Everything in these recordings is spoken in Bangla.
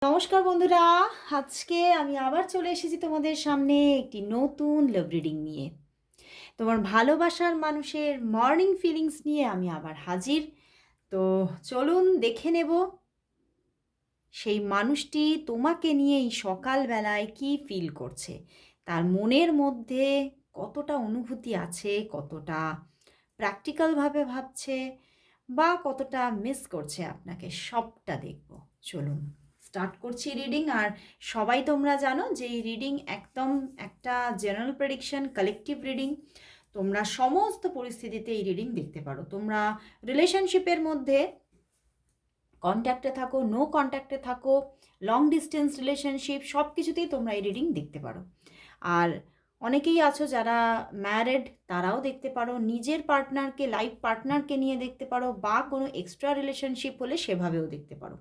নমস্কার বন্ধুরা, আজকে আমি আবার চলে এসেছি তোমাদের সামনে একটি নতুন লাভ রিডিং নিয়ে। তোমার ভালোবাসার মানুষের মর্নিং ফিলিংস নিয়ে আমি আবার হাজির। তো চলুন দেখে নেব সেই মানুষটি তোমাকে নিয়ে এই সকালবেলায় কি ফিল করছে, তার মনের মধ্যে কতটা অনুভূতি আছে, কতটা প্র্যাকটিক্যালভাবে ভাবছে বা কতটা মিস করছে আপনাকে, সবটা দেখব। চলুন স্টার্ট করছি রিডিং। আর সবাই তোমরা জানো যে এই রিডিং একদম একটা জেনারেল প্রেডিকশন, কালেকটিভ রিডিং। তোমরা সমস্ত পরিস্থিতিতে এই রিডিং দেখতে পারো। তোমরা রিলেশনশিপের মধ্যে কন্ট্যাক্টে থাকো, নো কন্ট্যাক্টে থাকো, লং ডিস্টেন্স রিলেশনশিপ, সব কিছুতেই তোমরা এই রিডিং দেখতে পারো। আর অনেকেই আছো যারা ম্যারিড, তারাও দেখতে পারো, নিজের পার্টনারকে, লাইফ পার্টনারকে নিয়ে দেখতে পারো, বা কোনো এক্সট্রা রিলেশনশিপ হলে সেভাবেও দেখতে পারো।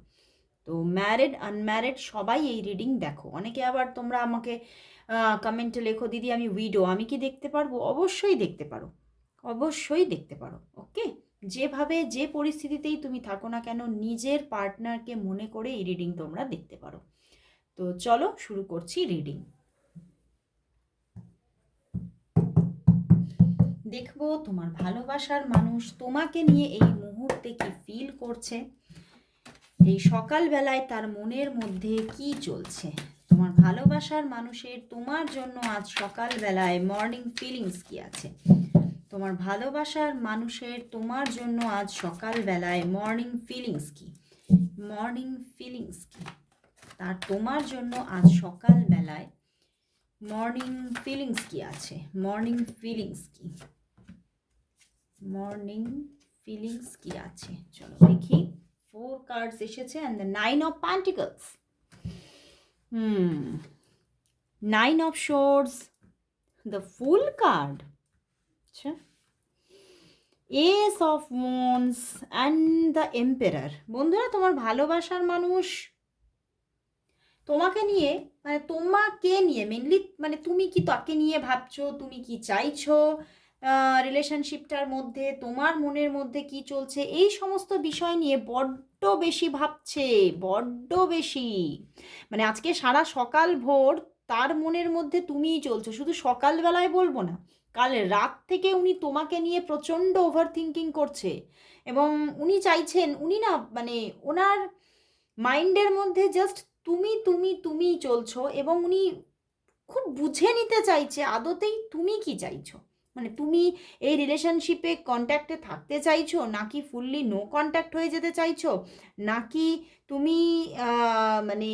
তো ম্যারিড আনম্যারিড সবাই এই রিডিং দেখো। অনেকে আবার তোমরা আমাকে কমেন্টে লেখো, দিদি আমি উইডো, আমি কি দেখতে পারবো? অবশ্যই দেখতে পারো, অবশ্যই দেখতে পারো। ওকে, যেভাবে যে পরিস্থিতিতেই তুমি থাকো না কেন, নিজের পার্টনারকে মনে করে এই রিডিং তোমরা দেখতে পারো। তো চলো শুরু করছি রিডিং। দেখবো তোমার ভালোবাসার মানুষ তোমাকে নিয়ে এই মুহূর্তে কি ফিল করছে, এই সকালবেলায় তার মনের মধ্যে কি চলছে। তোমার ভালোবাসার মানুষের তোমার জন্য আজ সকালবেলায় মর্নিং ফিলিংস কি আছে। তোমার ভালোবাসার মানুষের তোমার জন্য আজ সকালবেলায় মর্নিং ফিলিংস কি, মর্নিং ফিলিংস কি, তার তোমার জন্য আজ সকালবেলায় মর্নিং ফিলিংস কি আছে, মর্নিং ফিলিংস কি, মর্নিং ফিলিংস কি আছে। চলো দেখি। 4 কার্ডস এসেছে and the 9 of pentacles, 9 of swords, the fool card, আচ্ছা, ace of wands and the emperor. বন্ধুরা, তোমার ভালোবাসার মানুষ তোমাকে নিয়ে, মানে তোমাকে নিয়ে মেনলি, মানে তুমি কি তাকে নিয়ে ভাবছো, তুমি কি চাইছো রিলেশনশিপটার মধ্যে, তোমার মনের মধ্যে কি চলছে, এই সমস্ত বিষয় নিয়ে বড্ড বেশি ভাবছে, বড্ড বেশি। মানে আজকে সারা সকাল ভোর তার মনের মধ্যে তুমিই চলছো। শুধু সকালবেলায় বলবো না, কাল রাত থেকে উনি তোমাকে নিয়ে প্রচণ্ড ওভার থিঙ্কিং করছে। এবং উনি চাইছেন, উনি না মানে ওনার মাইন্ডের মধ্যে জাস্ট তুমি তুমি তুমিই চলছো। এবং উনি খুব বুঝে নিতে চাইছে আদতেই তুমি কি চাইছো। মানে তুমি এই রিলেশনশিপে কন্ট্যাক্টে থাকতে চাইছো, নাকি ফুললি নো কন্ট্যাক্ট হয়ে যেতে চাইছো, নাকি তুমি মানে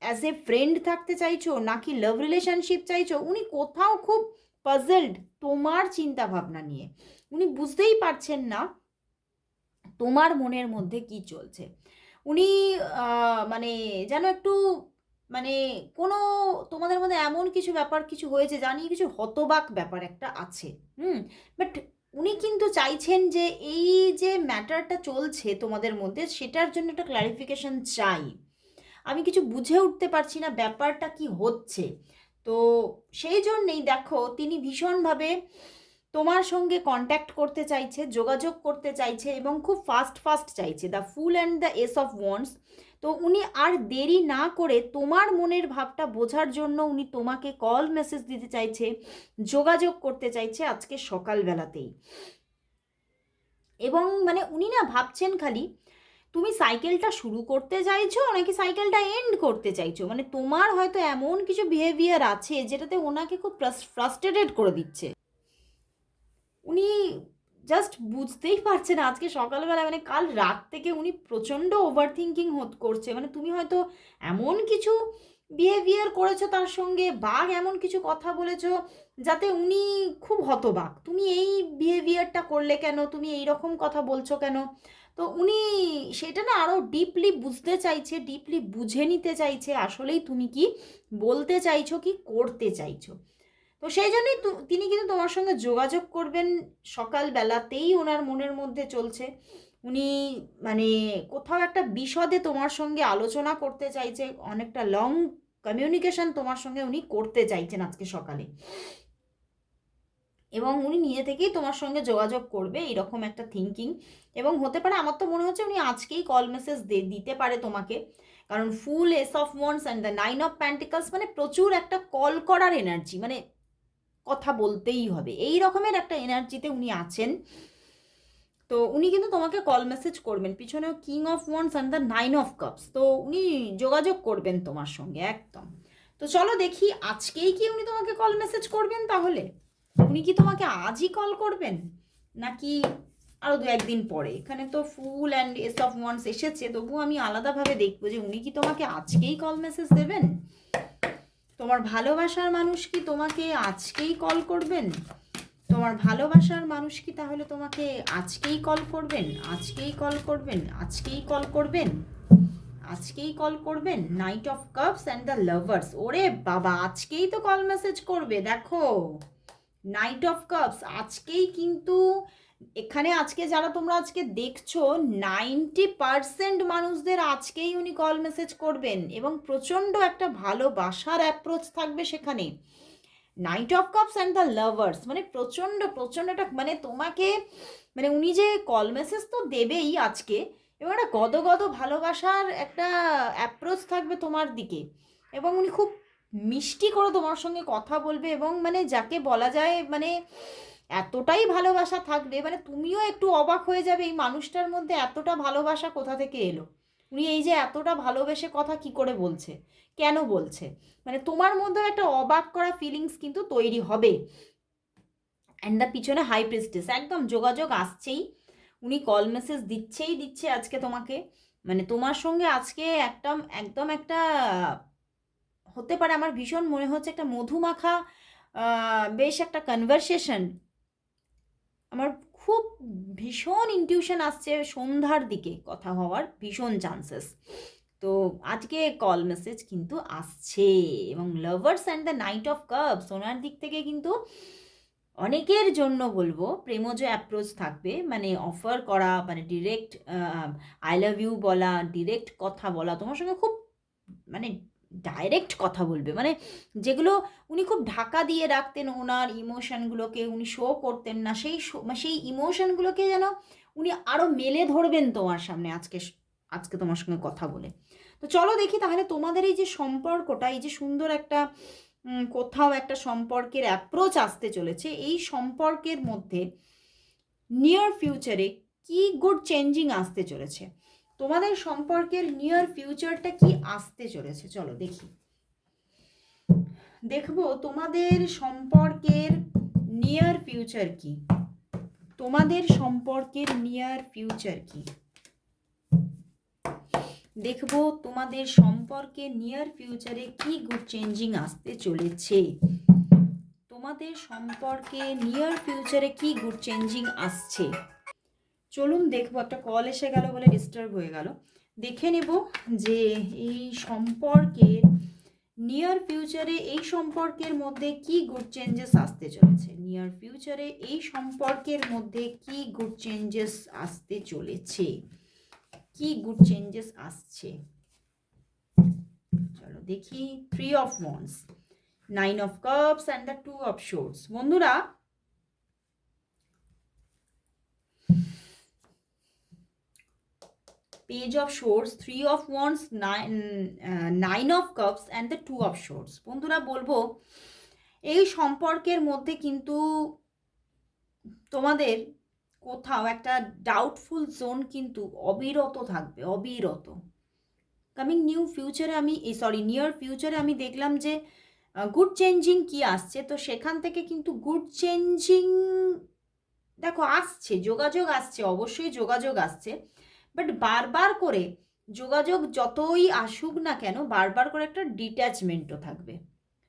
অ্যাজ এ ফ্রেন্ড থাকতে চাইছো, নাকি লাভ রিলেশনশিপ চাইছো। উনি কোথাও খুব পাজলড তোমার চিন্তা ভাবনা নিয়ে। উনি বুঝতেই পারছেন না তোমার মনের মধ্যে কি চলছে। উনি মানে যেন একটু, মানে কোনো তোমাদের মধ্যে এমন কিছু ব্যাপার কিছু হয়েছে, জানি কিছু হতবাক ব্যাপার একটা আছে। বাট উনি কিন্তু চাইছেন যে এই যে ম্যাটারটা চলছে তোমাদের মধ্যে, সেটার জন্য একটা ক্ল্যারিফিকেশন চাই। আমি কিছু বুঝে উঠতে পারছি না ব্যাপারটা কি হচ্ছে। তো সেই জন্যেই দেখো তিনি ভীষণভাবে তোমার সঙ্গে কন্ট্যাক্ট করতে চাইছে, যোগাযোগ করতে চাইছে, এবং খুব ফাস্ট ফাস্ট চাইছে। The full and the S of once. তো উনি আর দেরি না করে তোমার মনের ভাবটা বোঝার জন্য উনি তোমাকে কল মেসেজ দিতে চাইছে, যোগাযোগ করতে চাইছে আজকে সকালবেলাতেই। এবং মানে উনি না ভাবছেন খালি তুমি সাইকেলটা শুরু করতে চাইছো নাকি সাইকেলটা এন্ড করতে চাইছো। মানে তোমার হয়তো এমন কিছু বিহেভিয়ার আছে যেটাতে ওনাকে খুব ফ্রাস্ট্রেটেড করে দিচ্ছে। উনি জাস্ট বুঝতেই পারছে না আজকে সকালবেলা, মানে কাল রাত থেকে উনি প্রচণ্ড ওভার থিঙ্কিং করছে। মানে তুমি হয়তো এমন কিছু বিহেভিয়ার করেছো তার সঙ্গে, বা এমন কিছু কথা বলেছো যাতে উনি খুব হতবাক, তুমি এই বিহেভিয়ারটা করলে কেন, তুমি এই রকম কথা বলছো কেন। তো উনি সেটা না আরও ডিপলি বুঝতে চাইছে, ডিপলি বুঝে নিতে চাইছে আসলেই তুমি কি বলতে চাইছো, কি করতে চাইছো। তো সেই জন্যই তিনি কিন্তু তোমার সঙ্গে যোগাযোগ করবেন সকালবেলাতেই, ওনার মনের মধ্যে চলছে। উনি মানে কোথাও একটা বিশদে তোমার সঙ্গে আলোচনা করতে চাইছে, অনেকটা লং কমিউনিকেশন তোমার সঙ্গে উনি করতে চাইছেন আজকে সকালে। এবং উনি নিজে থেকেই তোমার সঙ্গে যোগাযোগ করবে এইরকম একটা থিঙ্কিং। এবং হতে পারে, আমার তো মনে হচ্ছে উনি আজকেই কল মেসেজ দিতে পারে তোমাকে। কারণ fool ace of wands and the 9 of pentacles মানে প্রচুর একটা কল করার এনার্জি, মানে কথা বলতেই হবে, এই রকমের একটা এনার্জিতে উনি আছেন। তো উনি কিন্তু তোমাকে কল মেসেজ করবেন, পিছনেও king of wands and the 9 of cups, তো উনি যোগাযোগ করবেন তোমার সঙ্গে একদম। তো চলো দেখি আজকেই কি উনি তোমাকে কল মেসেজ করবেন, তাহলে উনি কি তোমাকে আজই কল করবেন নাকি আরও 2-1 দিন পরে? এখানে তো full and S of once এসেছে, তবু আমি আলাদাভাবে দেখবো যে উনি কি তোমাকে আজকেই কল মেসেজ দেবেন। তোমার ভালোবাসার মানুষ কি তোমাকে আজকেই কল করবেন? তোমার ভালোবাসার মানুষ কি তাহলে তোমাকে আজকেই কল করবেন? আজকেই কল করবেন? আজকেই কল করবেন? আজকেই কল করবেন? Night of cups and the lovers, ওরে বাবা আজকেই তো কল মেসেজ করবে। দেখো নাইট অফ কাপস আজকেই কিন্তু এখানে, আজকে যারা তোমরা আজকে দেখছো 90% মানুষদের আজকেই উনি কল মেসেজ করবেন, এবং প্রচণ্ড একটা ভালোবাসার অ্যাপ্রোচ থাকবে সেখানে। Night of cups and the lovers মানে প্রচণ্ড প্রচণ্ড একটা, মানে তোমাকে, মানে উনি যে কল মেসেজ তো দেবেই আজকে, এবং একটা গদগদ ভালোবাসার একটা অ্যাপ্রোচ থাকবে তোমার দিকে, এবং উনি খুব মিষ্টি করে তোমার সঙ্গে কথা বলবে, এবং মানে যাকে বলা যায় মানে এতটাই ভালোবাসা থাকবে, মানে তুমিও একটু অবাক হয়ে যাবে এই মানুষটার মধ্যে এতটা ভালোবাসা কোথা থেকে এলো, উনি এই যে এতটা ভালোবেসে কথা কি করে বলছে, কেন বলছে, মানে তোমার মধ্যেও একটা অবাক করা ফিলিংস কিন্তু তৈরি হবে। অ্যান্ড দ্য পিছনে হাই প্রিস্টেস, একদম যোগাযোগ আসছেই, উনি কল মেসেজ দিচ্ছে আজকে তোমাকে, মানে তোমার সঙ্গে আজকে একদম একদম একটা হতে পারে, আমার ভীষণ মনে হচ্ছে একটা মধুমাখা বেশ একটা কনভারসেশন, আমার খুব ভীষণ ইনটিউশন আসছে সন্ধ্যার দিকে কথা হওয়ার ভীষণ চান্সেস। তো আজকে কল মেসেজ কিন্তু আসছে, এবং lovers and the knight of cups ওনার দিক থেকে কিন্তু অনেকের জন্য বলবো প্রেমজ অ্যাপ্রোচ থাকবে, মানে অফার করা, মানে ডিরেক্ট আই লাভ ইউ বলা, ডিরেক্ট কথা বলা তোমার সঙ্গে, খুব মানে ডাইরেক্ট কথা বলবে, মানে যেগুলো উনি খুব ঢাকা দিয়ে রাখতেন, ওনার ইমোশনগুলোকে উনি শো করতেন না, সেই ইমোশনগুলোকে যেন উনি আরও মেলে ধরবেন তোমার সামনে আজকে, আজকে তোমার সঙ্গে কথা বলে। তো চলো দেখি তাহলে তোমাদের এই যে সম্পর্কটা, এই যে সুন্দর একটা কোথাও একটা সম্পর্কের অ্যাপ্রোচ আসতে চলেছে, এই সম্পর্কের মধ্যে নিয়ার ফিউচারে কি গুড চেঞ্জিং আসতে চলেছে, তোমাদের সম্পর্কের নিয়ার ফিউচারটা কি আসতে চলেছে, চলো দেখি, দেখবো তোমাদের সম্পর্কের নিয়ার ফিউচার কি, তোমাদের সম্পর্কের নিয়ার ফিউচার কি, দেখবো তোমাদের সম্পর্কে নিয়ার ফিউচারে কি গুড চেঞ্জিং আসতে চলেছে, তোমাদের সম্পর্কে নিয়ার ফিউচারে কি গুড চেঞ্জিং আসছে। চলুন দেখবো, একটা কল এসে গেল বলে ডিস্টার্ব হয়ে গেল, দেখে নেব যে এই সম্পর্কের নিয়ার ফিউচারে এই সম্পর্কের মধ্যে কি গুড চেঞ্জেস আসতে চলেছে, নিয়ার ফিউচারে এই সম্পর্কের মধ্যে কি গুড চেঞ্জেস আসতে চলেছে, কি গুড চেঞ্জেস আসছে। চলো দেখি, 3 of wands, 9 of cups and the 2 of swords. বন্ধুরা page of swords, 3 of wands, 9 of cups and the 2 of swords. বন্ধুরা বলবো এই সম্পর্কের মধ্যে কিন্তু তোমাদের কোথাও একটা ডাউটফুল জোন কিন্তু অবিরত থাকবে, অবিরত। কামিং নিউ ফিউচারে আমি নিয়ার ফিউচারে আমি দেখলাম যে গুড চেঞ্জিং কি আসছে, তো সেখান থেকে কিন্তু গুড চেঞ্জিং দেখো আসছে, যোগাযোগ আসছে, অবশ্যই যোগাযোগ আসছে, বাট বারবার করে যোগাযোগ যতই আসুক না কেন বারবার করে একটা ডিট্যাচমেন্টও থাকবে,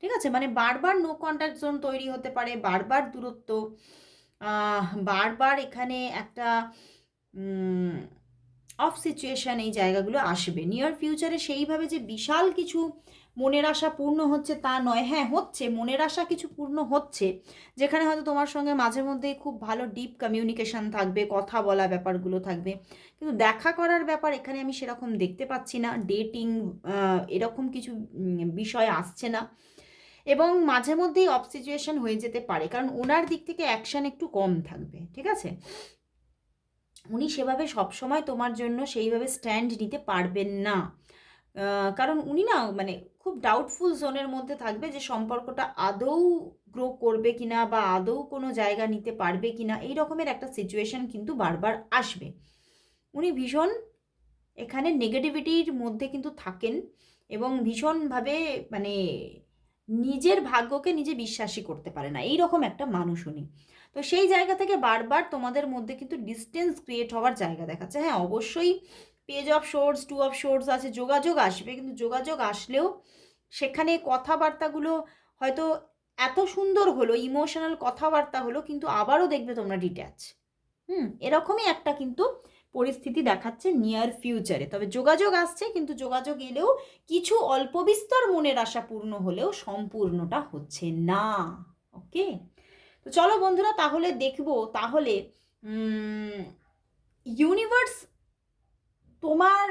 ঠিক আছে, মানে বারবার নো কন্ট্যাক্ট জোন তৈরি হতে পারে, বারবার দূরত্ব, বারবার এখানে একটা অফ সিচুয়েশান, এই জায়গাগুলো আসবে নিয়ার ফিউচারে। সেইভাবে যে বিশাল কিছু মনের আশা পূর্ণ হচ্ছে তা নয়, হ্যাঁ হচ্ছে, মনের আশা কিছু পূর্ণ হচ্ছে, যেখানে হয়তো তোমার সঙ্গে মাঝে মধ্যে খুব ভালো ডিপ কমিউনিকেশান থাকবে, কথা বলা ব্যাপারগুলো থাকবে, কিন্তু দেখা করার ব্যাপার এখানে আমি সেরকম দেখতে পাচ্ছি না, ডেটিং এরকম কিছু বিষয় আসছে না, এবং মাঝে মধ্যেই অফ সিচুয়েশান হয়ে যেতে পারে, কারণ ওনার দিক থেকে অ্যাকশান একটু কম থাকবে, ঠিক আছে, উনি সেভাবে সবসময় তোমার জন্য সেইভাবে স্ট্যান্ড নিতে পারবেন না, কারণ উনি না মানে খুব ডাউটফুল জোনের মধ্যে থাকবে যে সম্পর্কটা আদৌ গ্রো করবে কিনা বা আদৌ কোনো জায়গা নিতে পারবে কিনা, এই রকমের একটা সিচুয়েশন কিন্তু বারবার আসবে। উনি ভীষণ এখানে নেগেটিভিটির মধ্যে কিন্তু থাকেন এবং ভীষণভাবে মানে নিজের ভাগ্যকে নিজে বিশ্বাসই করতে পারে না, এই রকম একটা মানুষ উনি। তো সেই জায়গা থেকে বারবার তোমাদের মধ্যে কিন্তু ডিস্টেন্স ক্রিয়েট হওয়ার জায়গা দেখাচ্ছে। হ্যাঁ, অবশ্যই page of source, two of source আছে, যোগাযোগ আসবে, কিন্তু যোগাযোগ আসলেও সেখানে কথাবার্তাগুলো হয়তো এত সুন্দর হলো, ইমোশনাল কথাবার্তা হলো, কিন্তু আবারও দেখবে তোমরা ডিট্যাচ। এরকমই একটা কিন্তু পরিস্থিতি দেখাচ্ছে নিয়ার ফিউচারে। তবে যোগাযোগ আসছে, কিন্তু যোগাযোগ এলেও কিছু অল্প বিস্তর মনের আশা পূর্ণ হলেও সম্পূর্ণটা হচ্ছে না। ওকে, তো চলো বন্ধুরা তাহলে দেখবো তাহলে ইউনিভার্স তোমার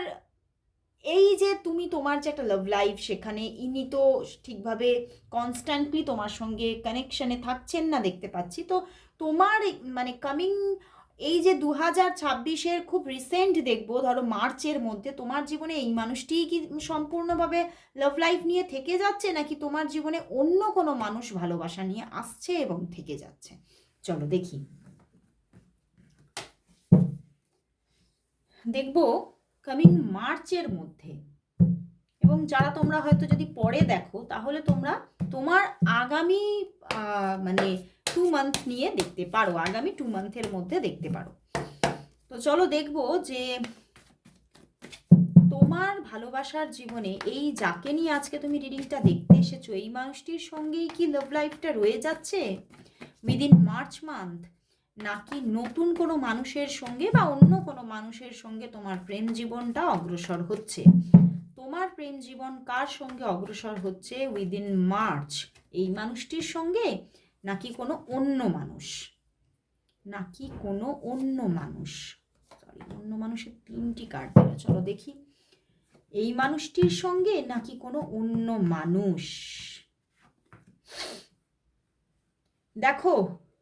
এই যে তুমি তোমার যে একটা লাভ লাইফ, সেখানে ইনি তো ঠিকভাবে কনস্ট্যান্টলি তোমার সঙ্গে কানেকশানে থাকছেন না দেখতে পাচ্ছি। তো তোমার মানে কামিং এই যে 2026-এর খুব রিসেন্ট দেখবো, ধরো মার্চের মধ্যে তোমার জীবনে এই মানুষটিই কি সম্পূর্ণভাবে লাভ লাইফ নিয়ে থেকে যাচ্ছে, নাকি তোমার জীবনে অন্য কোনো মানুষ ভালোবাসা নিয়ে আসছে এবং থেকে যাচ্ছে? চলো দেখি, দেখবো কামিং মার্চের মধ্যে। এবং যারা তোমরা হয়তো যদি পরে দেখো, তাহলে তোমরা তোমার আগামী মানে 2 মান্থ নিয়ে দেখতে পারো, আগামী 2 মান্থের মধ্যে দেখতে পারো। তো চলো দেখবো যে তোমার ভালোবাসার জীবনে এই যাকে নিয়ে আজকে তুমি রিডিংটা দেখতে এসেছো, এই মানুষটির সঙ্গেই কি লাভ লাইফটা রয়ে যাচ্ছে উইদিন মার্চ মান্থ, নাকি নতুন কোনো মানুষের সঙ্গে বা অন্য কোনো মানুষের সঙ্গে তোমার প্রেম জীবনটা অগ্রসর হচ্ছে? তোমার প্রেম জীবন কার সঙ্গে অগ্রসর হচ্ছে উইদিন মার্চ? এই মানুষটির সঙ্গে, নাকি কোনো অন্য মানুষ? নাকি কোনো অন্য মানুষ? সরি, অন্য মানুষের 3টি কার্ড দিল। চলো দেখি, এই মানুষটির সঙ্গে নাকি কোনো অন্য মানুষ। দেখো,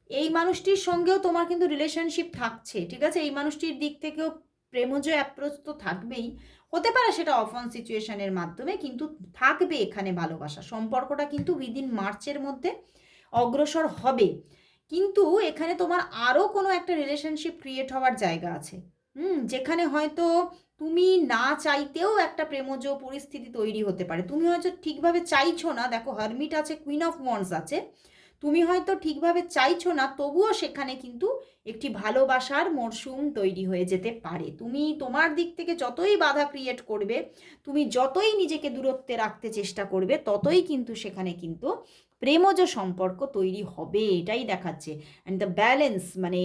এই মানুষটির সঙ্গেও তোমার কিন্তু রিলেশনশিপ থাকছে, ঠিক আছে? এই মানুষটির দিক থেকেও প্রেমজ অ্যাপ্রোচ তো থাকবেই, হতে পারে সেটা অফ অন সিচুয়েশনের মাধ্যমে, কিন্তু থাকবে এখানে ভালোবাসা। সম্পর্কটা কিন্তু উইদিন মার্চের মধ্যে অগ্রসর হবে, কিন্তু এখানে তোমার আরও কোনো একটা রিলেশনশিপ ক্রিয়েট হওয়ার জায়গা আছে। যেখানে হয়তো তুমি না চাইতেও একটা প্রেমজ পরিস্থিতি তৈরি হতে পারে। তুমি হয়তো ঠিকভাবে চাইছো না, দেখো হারমিট আছে, কুইন অফ ওয়ান্ডস আছে, তুমি হয়তো ঠিকভাবে চাইছো না, তবুও সেখানে কিন্তু একটি ভালোবাসার মরশুম তৈরি হয়ে যেতে পারে। তুমি তোমার দিক থেকে যতই বাধা ক্রিয়েট করবে, তুমি যতই নিজেকে দূরত্বে রাখতে চেষ্টা করবে, ততই কিন্তু সেখানে কিন্তু প্রেমজ সম্পর্ক তৈরি হবে, এটাই দেখাচ্ছে। অ্যান্ড দ্য ব্যালেন্স, মানে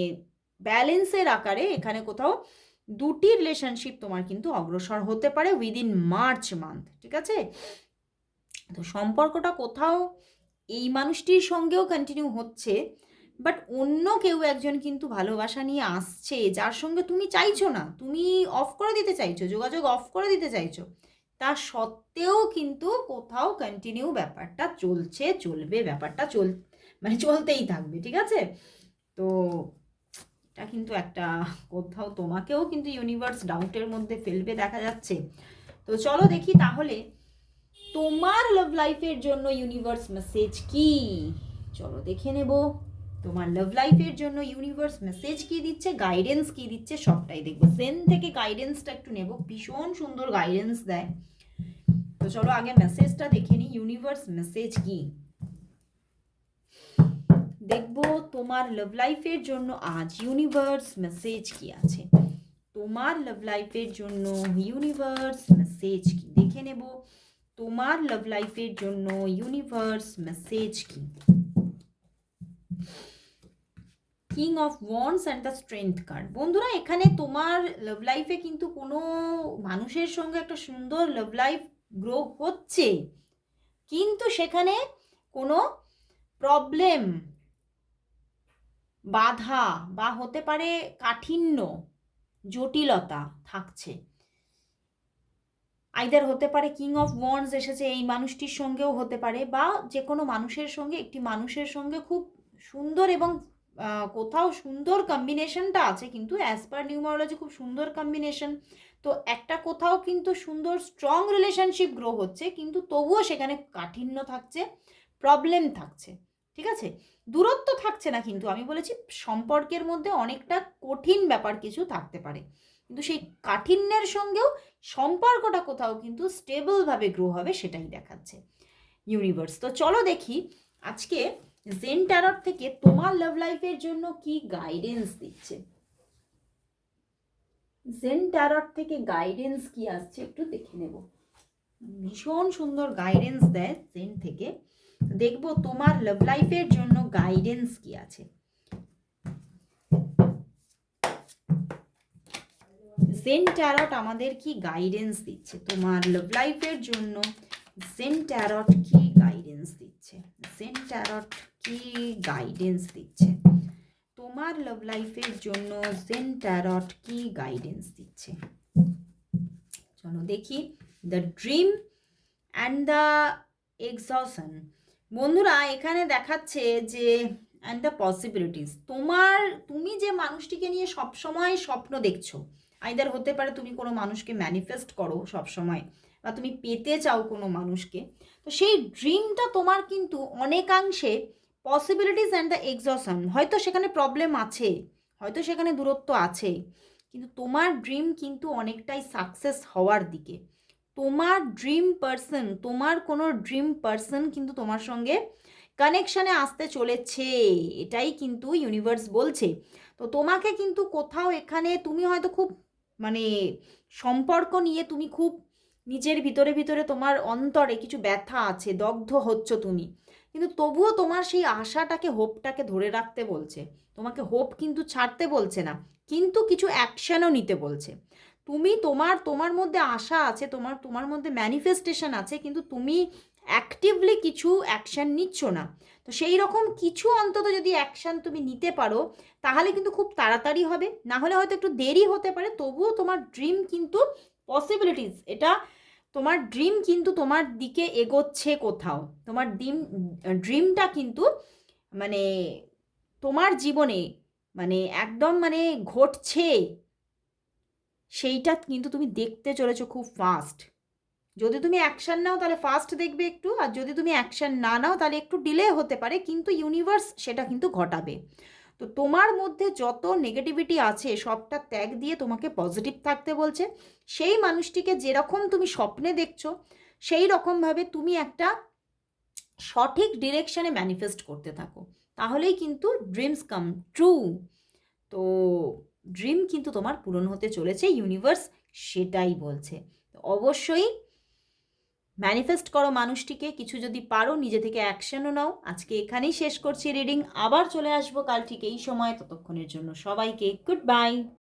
ব্যালেন্সের আকারে এখানে কোথাও 2টি রিলেশনশিপ তোমার কিন্তু অগ্রসর হতে পারে উইদিন মার্চ মান্থ, ঠিক আছে? তো সম্পর্কটা কোথাও এই মানুষটির সঙ্গেও কন্টিনিউ হচ্ছে, বাট অন্য কেউ একজন কিন্তু ভালোবাসা নিয়ে আসছে, যার সঙ্গে তুমি চাইছো না, তুমি অফ করে দিতে চাইছো, যোগাযোগ অফ করে দিতে চাইছো, তা সত্ত্বেও কিন্তু কোথাও কন্টিনিউ ব্যাপারটা চলছে, চলবে, ব্যাপারটা মানে চলতেই থাকবে, ঠিক আছে? তো এটা কিন্তু একটা কোথাও তোমাকেও কিন্তু ইউনিভার্স ডাউটের মধ্যে ফেলবে দেখা যাচ্ছে। তো চলো দেখি তাহলে তোমার লাভ লাইফের জন্য ইউনিভার্স মেসেজ কি। চলো দেখে নেব তোমার লাভ লাইফের জন্য ইউনিভার্স মেসেজ কি দিচ্ছে, গাইডেন্স কি দিচ্ছে, সবটাই দেখবো। জেন থেকে গাইডেন্সটা একটু নেব, ভীষণ সুন্দর গাইডেন্স দেয়। তো চলো আগে মেসেজটা দেখে নিই, ইউনিভার্স মেসেজ কি দেখবো তোমার লাভ লাইফের জন্য আজ ইউনিভার্স মেসেজ কি আছে। তোমার লাভ লাইফের জন্য ইউনিভার্স মেসেজ কি দেখে নেব, তোমার লাভ লাইফের জন্য ইউনিভার্স মেসেজ কি। King of wands and the strength card. বন্ধুরা, এখানে তোমার লাভ লাইফে কিন্তু কোনো মানুষের সঙ্গে একটা সুন্দর লাভ লাইফ গ্রো হচ্ছে, কিন্তু সেখানে কোনো প্রবলেম, বাধা বা হতে পারে কাঠিন্য, জটিলতা থাকছে। আইদার হতে পারে কিং অফ ওয়ান্ডস এসেছে, এই মানুষটির সঙ্গেও হতে পারে, বা যে কোনো মানুষের সঙ্গে, একটি মানুষের সঙ্গে খুব সুন্দর এবং কোথাও সুন্দর কম্বিনেশনটা আছে, কিন্তু অ্যাজ পার নিউমারোলজি খুব সুন্দর কম্বিনেশন। তো একটা কোথাও কিন্তু সুন্দর স্ট্রং রিলেশনশিপ গ্রো হচ্ছে, কিন্তু তবুও সেখানে কাঠিন্য থাকছে, প্রবলেম থাকছে, ঠিক আছে? দূরত্ব থাকছে না, কিন্তু আমি বলেছি সম্পর্কের মধ্যে অনেকটা কঠিন ব্যাপার কিছু থাকতে পারে, কিন্তু সেই কাঠিন্যের সঙ্গেও সম্পর্কটা কোথাও কিন্তু স্টেবলভাবে গ্রো হবে, সেটাই দেখাচ্ছে ইউনিভার্স। তো চলো দেখি আজকে জেন ট্যারট থেকে তোমার লাভ লাইফের জন্য কি গাইডেন্স দিচ্ছে। জেন ট্যারট থেকে গাইডেন্স কি আসছে একটু দেখে নেব। ভীষণ সুন্দর গাইডেন্স দেয় জেন থেকে, দেখবো তোমার লাভ লাইফের জন্য গাইডেন্স কি আছে। জেন ট্যারট আমাদের কি গাইডেন্স দিচ্ছে তোমার লাভ লাইফের জন্য? জেন ট্যারট কি গাইডেন্স দিচ্ছে? জেন ট্যারট কি গাইডেন্স দিচ্ছে তোমার লাভ লাইফের জন্য? জেন ট্যারট কি গাইডেন্স দিচ্ছে? চলো দেখি। The dream and the exhaustion. বন্ধুরা এখানে দেখাচ্ছে যে অ্যান্ড দ্য পসিবিলিটিস, তুমি যে মানুষটিকে নিয়ে সবসময় স্বপ্ন দেখছো, আইদার হতে পারে তুমি কোনো মানুষকে ম্যানিফেস্ট করো সবসময়, বা তুমি পেতে চাও কোনো মানুষকে, তো সেই ড্রিমটা তোমার কিন্তু অনেকাংশে পসিবিলিটিস অ্যান্ড দ্য এক্সহশন, হয়তো সেখানে প্রবলেম আছে, হয়তো সেখানে দূরত্ব আছে, কিন্তু তোমার ড্রিম কিন্তু অনেকটাই সাকসেস হওয়ার দিকে। তোমার ড্রিম পার্সন, তোমার কোনো ড্রিম পার্সন কিন্তু তোমার সঙ্গে কানেকশানে আসতে চলেছে, এটাই কিন্তু ইউনিভার্স বলছে। তো তোমাকে কিন্তু কোথাও এখানে তুমি হয়তো খুব মানে সম্পর্ক নিয়ে তুমি খুব নিজের ভিতরে ভিতরে তোমার অন্তরে কিছু ব্যথা আছে, দগ্ধ হচ্ছ তুমি, কিন্তু তবুও তোমার সেই আশাটাকে, হোপটাকে ধরে রাখতে বলছে। তোমাকে হোপ কিন্তু ছাড়তে বলছে না, কিন্তু কিছু অ্যাকশনও নিতে বলছে। তুমি তোমার মধ্যে আশা আছে, তোমার মধ্যে ম্যানিফেস্টেশন আছে, কিন্তু তুমি অ্যাক্টিভলি কিছু অ্যাকশান নিচ্ছ না। তো সেই রকম কিছু অন্তত যদি অ্যাকশান তুমি নিতে পারো, তাহলে কিন্তু খুব তাড়াতাড়ি হবে, না হলে হয়তো একটু দেরি হতে পারে, তবুও তোমার ড্রিম কিন্তু পসিবিলিটিস, এটা তোমার ড্রিম কিন্তু তোমার দিকে এগোচ্ছে কোথাও। তোমার ড্রিমটা কিন্তু মানে তোমার জীবনে মানে একদম মানে ঘটছে, সেইটা কিন্তু তুমি দেখতে চলেছো খুব ফাস্ট। যদি তুমি অ্যাকশান নাও তাহলে ফাস্ট দেখবে একটু, আর যদি তুমি অ্যাকশান না নাও তাহলে একটু ডিলে হতে পারে, কিন্তু ইউনিভার্স সেটা কিন্তু ঘটাবে। তো তোমার মধ্যে যত নেগেটিভিটি আছে সবটা ত্যাগ দিয়ে তোমাকে পজিটিভ থাকতে বলছে। সেই মানুষটিকে যেরকম তুমি স্বপ্নে দেখছো, সেই রকমভাবে তুমি একটা সঠিক ডিরেকশানে ম্যানিফেস্ট করতে থাকো, তাহলেই কিন্তু ড্রিমস কাম ট্রু। তো ড্রিম কিন্তু তোমার পূরণ হতে চলেছে, ইউনিভার্স সেটাই বলছে। তো অবশ্যই ম্যানিফেস্ট করো মানুষটিকে, কিছু যদি পারো নিজে থেকে অ্যাকশনও নাও। আজকে এখানেই শেষ করছি রিডিং, আবার চলে আসবো কাল ঠিক এই সময়। ততক্ষণের জন্য সবাইকে গুড বাই।